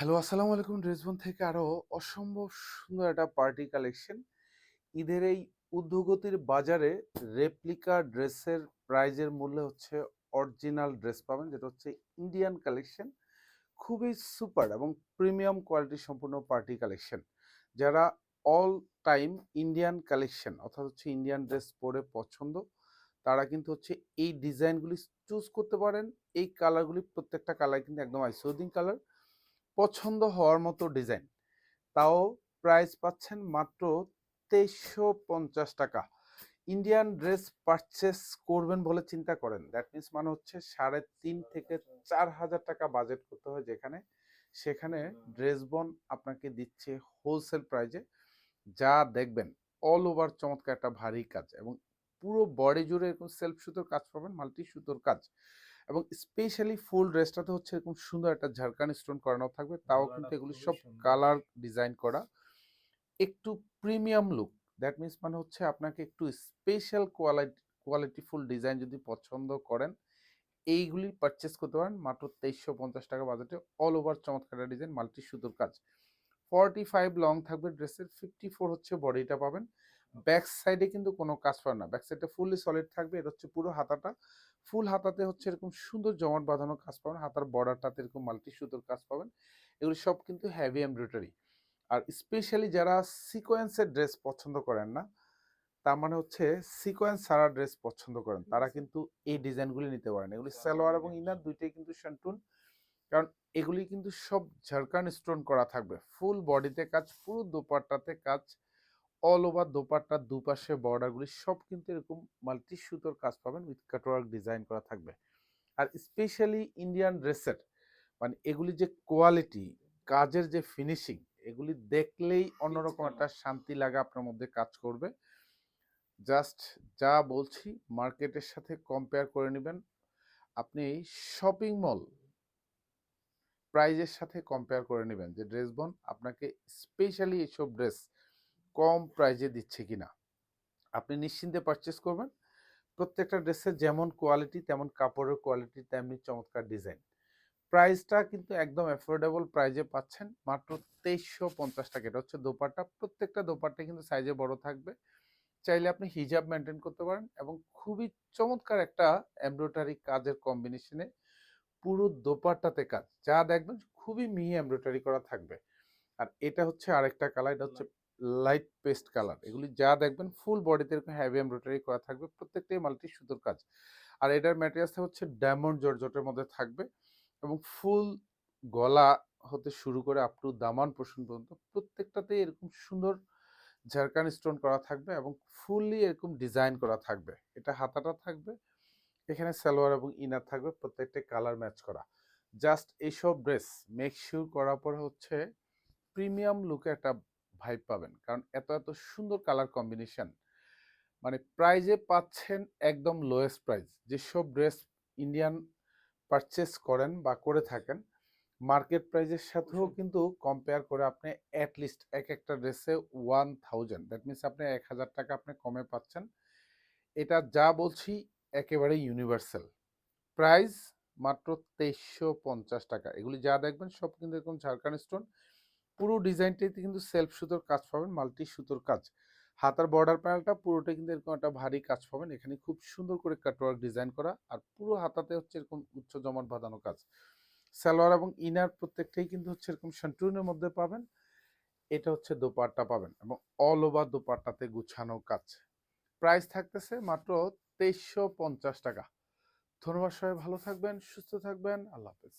Hello, আসসালামু আলাইকুম। ড্রেসবন থেকে আরো অসম্ভব সুন্দর একটা পার্টি কালেকশন। ঈদের এই ঊর্ধ্বগতির বাজারে রেপ্লিকা ড্রেসের প্রাইজের মূল্যে হচ্ছে অরিজিনাল ড্রেস পাবেন, যেটা হচ্ছে ইন্ডিয়ান কালেকশন। খুবই সুপার এবং প্রিমিয়াম কোয়ালিটি সম্পূর্ণ পার্টি কালেকশন। যারা অল টাইম ইন্ডিয়ান কালেকশন অর্থাৎ হচ্ছে ইন্ডিয়ান ড্রেস পরে পছন্দ, তারা কিন্তু হচ্ছে এই ডিজাইনগুলি চুজ করতে পারেন। এই কালারগুলি প্রত্যেকটা কালার কিন্তু একদম আইসোদিং কালার, পছন্দ হওয়ার মতো ডিজাইন। তাও প্রাইস পাচ্ছেন মাত্র 2350 টাকা। ইন্ডিয়ান ড্রেস পারচেস করবেন বলে চিন্তা করেন, দ্যাট মিনস মানে হচ্ছে 3.5 থেকে 4,000 টাকা বাজেট করতে হয়, যেখানে সেখানে ড্রেসবন আপনাকে দিচ্ছে হোলসেল প্রাইজে। যা দেখবেন অল ওভার চমৎকার একটা ভারী কাজ, এবং পুরো বডি জুড়ে এরকম সেলফ সুতোর কাজ পাবেন, মাল্টি সুতোর কাজ। এবং স্পেশালি ফুল ড্রেসটাতে হচ্ছে এরকম সুন্দর একটা ঝাড়খানি স্টোন করানো থাকবে, তাও কিন্তু এগুলি সব কালার ডিজাইন করা, একটু প্রিমিয়াম লুক। দ্যাট মিনস মানে হচ্ছে আপনাকে একটু স্পেশাল কোয়ালিটিফুল ডিজাইন যদি পছন্দ করেন, এইগুলি পারচেস করতে পারেন মাত্র 2350 টাকা বাজেটে। অল ওভার চমৎকার ডিজাইন, মাল্টি সুতোর কাজ। 45 লং থাকবে ড্রেসের, 54 হচ্ছে বডিটা পাবেন। ব্যাক সাইডে কিন্তু কোনো কাজ পাবেন না, ব্যাক সাইডটা ফুললি সলিড থাকবে। এটা হচ্ছে পুরো হাতাটা, ফুল হাতাতে হচ্ছে এরকম সুন্দর জমাট বাঁধানো কাজ পাবেন। হাতার বর্ডারটাতে এরকম মাল্টি সুতোর কাজ পাবেন। এগুলো সব কিন্তু হেভি এমব্রয়ডারি। আর স্পেশালি যারা সিকোয়েন্সের ড্রেস পছন্দ করেন না, তার মানে হচ্ছে সিকোয়েন্স ছাড়া ড্রেস পছন্দ করেন, তারা কিন্তু এই ডিজাইনগুলি নিতে পারেন। এগুলি সালোয়ার এবং ইনার দুইটাই কিন্তু শান্টুন, কারণ এগুলি কিন্তু সব ঝাড়খান স্টোন করা থাকবে। ফুল বডিতে কাজ, পুরো দোপাট্টাতে কাজ, অল ওভার দোপাট্টার দুপাশে বর্ডারগুলি সব কিন্তু এরকম মাল্টি সুতোর কাজ পাবেন, উইথ কাটওয়ার্ক ডিজাইন করা থাকবে। আর স্পেশালি ইন্ডিয়ান ড্রেসের মানে এগুলি যে কোয়ালিটি, কাজের যে ফিনিশিং, এগুলি দেখলেই অন্যরকম একটা শান্তি লাগা আপনার মধ্যে কাজ করবে। জাস্ট যা বলছি মার্কেটের সাথে কম্পেয়ার করে নেবেন। আপনি শপিং মল প্রাইজের সাথে কম্পেয়ার করে নেবেন যে ড্রেসবন আপনাকে স্পেশালি এইসব ড্রেস কম প্রাইজে দিচ্ছে কিনা। আপনি নিশ্চিন্তে পারচেস করবেন। প্রত্যেকটা ড্রেসের যেমন কোয়ালিটি তেমন কাপড়ের কোয়ালিটি, তেমনি চমৎকার ডিজাইন। প্রাইসটা কিন্তু একদম অ্যাফোর্ডেবল প্রাইজে পাচ্ছেন, মাত্র 2350 টাকা। এটা হচ্ছে দোপাট্টা, প্রত্যেকটা দোপাট্টা কিন্তু সাইজে বড় থাকবে। চাইলে আপনি হিজাব মেনটেন করতে পারেন, এবং খুবই চমৎকার একটা এমব্রয়ডারি কাজের কম্বিনেশনে পুরো দোপাট্টাতে কাজ, যা দেখবেন খুবই মিহি এমব্রয়ডারি করা থাকবে। আর এটা হচ্ছে আরেকটা কালার, এটা হচ্ছে লাইট পেস্ট কালার। এগুলি যা দেখবেন ফুল বডিতে এরকম হেভি এমব্রয়ডারি করা থাকবে, প্রত্যেকটাই মাল্টি সুতোর কাজ। আর এটার ম্যাটেরিয়ালসটা হচ্ছে ডায়মন্ড জর্জেটের মধ্যে থাকবে, এবং ফুল গলা হতে শুরু করে আপ টু দামান পোর্শন পর্যন্ত প্রত্যেকটাতে এরকম সুন্দর ঝাড়খান স্টোন করা থাকবে, এবং ফুললি এরকম ডিজাইন করা থাকবে। এটা হাতাটা থাকবে, এখানে সালোয়ার এবং ইনার থাকবে, প্রত্যেকটা কালার ম্যাচ করা। জাস্ট এইসব ড্রেস মেক শিওর করার পরে হচ্ছে প্রিমিয়াম লুকে একটা ভাইব পাবেন, কারণ এত এত সুন্দর কালার কম্বিনেশন। মানে প্রাইজে পাচ্ছেন একদম লোয়েস্ট প্রাইস। যেসব ড্রেস ইন্ডিয়ান পারচেস করেন বা করে থাকেন, মার্কেট প্রাইজের সাথেও কিন্তু কম্পেয়ার করে আপনি অ্যাটলিস্ট এক একটা ড্রেসে 1000, দ্যাট মিনস আপনি 1000 টাকা আপনি কমে পাচ্ছেন। এটা যা বলছি একেবারে ইউনিভার্সাল প্রাইস, মাত্র 2350 টাকা। এগুলি যা দেখবেন সব কিন্তু এরকম ঝাড়খান স্টোন, পুরো ডিজাইনটাতে কিন্তু সেলফ সুতোর কাজ পাবেন, মাল্টি সুতোর কাজ। হাতার বর্ডার প্যানেলটা পুরোটা কিন্তু এরকম একটা ভারী কাজ পাবেন, এখানে খুব সুন্দর করে কাটওয়ার্ক ডিজাইন করা, আর পুরো হাতাতে হচ্ছে এরকম উচ্চ জমাট বাঁধানো কাজ। সালোয়ার এবং ইনার প্রত্যেকটাই কিন্তু হচ্ছে এরকম শান্টুনের মধ্যে পাবেন। এটা হচ্ছে দোপাট্টা পাবেন, এবং অল ওভার দোপাট্টাতে গুছানো কাজ। প্রাইস থাকতেছে মাত্র 2350 টাকা। ধন্যবাদ, সবাই ভালো থাকবেন, সুস্থ থাকবেন, আল্লাহ হাফেজ।